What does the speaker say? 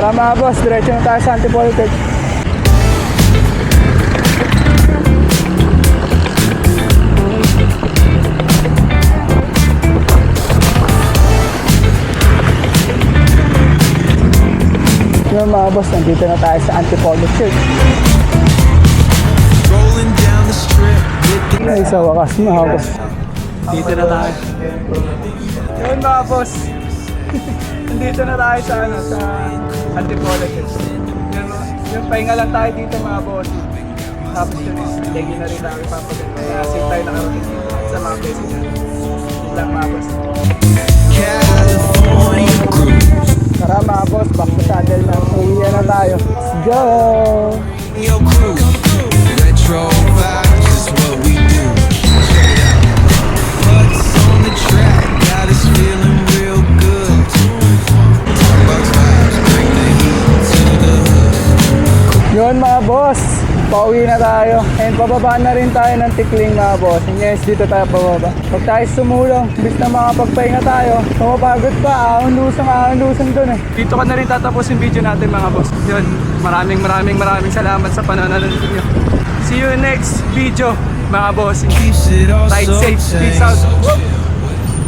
Tara mga boss, diretso na tayo sa Antipolo Church. Yung mga boss, nandito na tayo sa Antipolo Church. Ay, sa wakas mga boss. Dito na tayo. Yun mga boss. Nandito na tayo sa Antipolo Church. Yung pahinga lang tayo dito mga boss. Tapos yun is, lagi na rin tayo papaganda. Kaya safe tayo nakarating dito sa mga blessing natin. Yun lang mga boss. Tara mga boss, back to saddle na. Uwihan na tayo. Let's go! Your crew, retro vibes is what we do. What's on the track got us feeling real good. Talk about vibes, bring the heat to the hood. Yun mga boss, pauwi na tayo. And pababa na rin tayo ng Tikling mga boss. Yes, dito tayo pababa. Pag tayo sumulong, bis na makapagpahinga tayo, pumapagod pa, ahon-lusang dun eh. Dito ka na rin tatapos yung video natin mga boss. Yun, maraming salamat sa panonood niyo. See you next video mga boss. Keeps it all Ride so safe, peace out. tight.